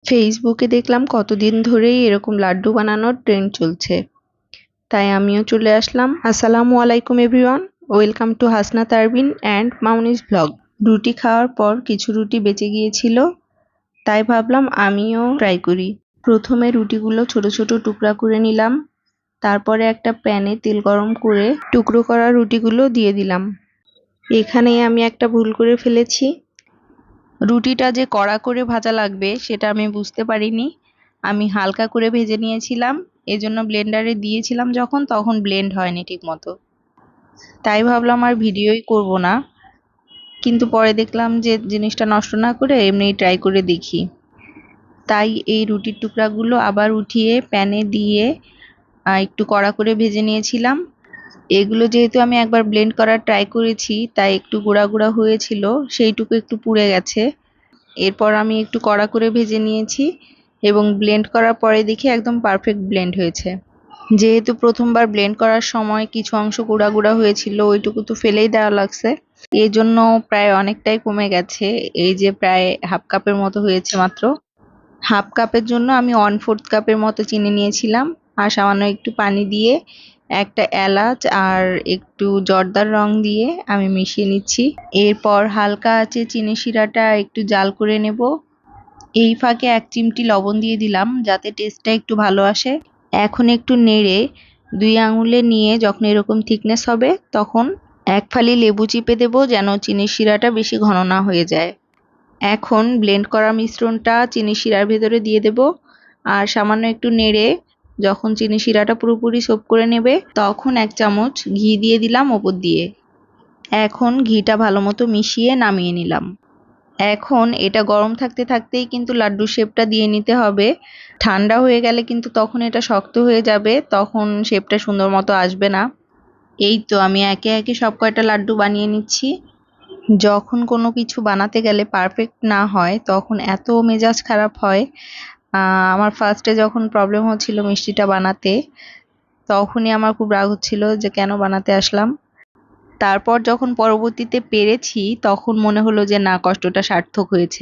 ফেসবুকে দেখলাম কতদিন ধরেই এরকম লাড্ডু বানানোর ট্রেন্ড চলছে, তাই আমিও চলে আসলাম। আসসালামু আলাইকুম এভরিওয়ান, ওয়েলকাম টু হাসনাত আরবিন অ্যান্ড মাউনিস ব্লগ। রুটি খাওয়ার পর কিছু রুটি বেঁচে গিয়েছিল, তাই ভাবলাম আমিও ট্রাই করি। প্রথমে রুটিগুলো ছোট ছোট টুকরা করে নিলাম, তারপরে একটা প্যানে তেল গরম করে টুকরো করা রুটিগুলো দিয়ে দিলাম। এখানেই আমি একটা ভুল করে ফেলেছি, রুটিটা যে কড়া করে ভাজা লাগবে সেটা আমি বুঝতে পারিনি। আমি হালকা করে ভেজে নিয়েছিলাম, এজন্য ব্লেন্ডারে দিয়েছিলাম যখন তখন ব্লেন্ড হয়নি ঠিক মতো, তাই ভাবলাম আর ভিডিওই করব না। কিন্তু পরে দেখলাম যে জিনিসটা নষ্ট না করে এমনিই ট্রাই করে দেখি, তাই এই রুটির টুকরাগুলো আবার উঠিয়ে প্যানে দিয়ে একটু কড়া করে ভেজে নিয়েছিলাম। এগুলো যেহেতু আমি একবার ব্লেন্ড করার ট্রাই করেছি, তাই একটু গুঁড়া গুঁড়া হয়েছিল, সেইটুকু একটু পুড়ে গেছে। এরপর আমি একটু কড়া করে ভেজে নিয়েছি এবং ব্লেন্ড করার পরে দেখি একদম পারফেক্ট ব্লেন্ড হয়েছে। যেহেতু প্রথমবার ব্লেন্ড করার সময় কিছু অংশ গুঁড়া গুঁড়া হয়েছিল, ওইটুকু তো ফেলেই দেওয়া লাগছে, এই জন্য প্রায় অনেকটাই কমে গেছে। এই যে প্রায় হাফ কাপের মতো হয়েছে মাত্র। হাফ কাপের জন্য আমি 1/4 কাপের মতো চিনি নিয়েছিলাম, আর সামান্য একটু পানি দিয়ে একটা এলাচ আর একটু জর্দার রং দিয়ে আমি মিশিয়ে নিচ্ছি। এরপর হালকা আঁচে চিনি শিরাটা একটু জাল করে নেব। এই ফাঁকে 1 চিমটি লবণ দিয়ে দিলাম যাতে টেস্টটা একটু ভালো আসে। এখন একটু নেড়ে 2 আঙুলে নিয়ে যখন এরকম থিকনেস হবে তখন 1 ফালি লেবু চিপে দেব যেন চিনির শিরাটা বেশি ঘন না হয়ে যায়। এখন ব্লেন্ড করা মিশ্রণটা চিনি শিরার ভেতরে দিয়ে দেব, আর সামান্য একটু নেড়ে যখন চিনি শিরাটা পুরোপুরি সোপ করে নেবে তখন 1 চামচ ঘি দিয়ে দিলাম ওপর দিয়ে। এখন ঘিটা ভালো মতো মিশিয়ে নামিয়ে নিলাম। এখন এটা গরম থাকতে থাকতেই কিন্তু লাড্ডুর শেপটা দিয়ে নিতে হবে, ঠান্ডা হয়ে গেলে কিন্তু তখন এটা শক্ত হয়ে যাবে, তখন শেপটা সুন্দর মতো আসবে না। এই তো আমি একে একে সব কয়টা লাড্ডু বানিয়ে নিচ্ছি। যখন কোনো কিছু বানাতে গেলে পারফেক্ট না হয় তখন এত মেজাজ খারাপ হয়। আমার ফার্স্টে যখন প্রবলেম হচ্ছিল মিষ্টিটা বানাতে, তখনই আমার খুব রাগ হচ্ছিল যে কেন বানাতে আসলাম। তারপর যখন পরবর্তীতে পেরেছি তখন মনে হলো যে না, কষ্টটা সার্থক হয়েছে।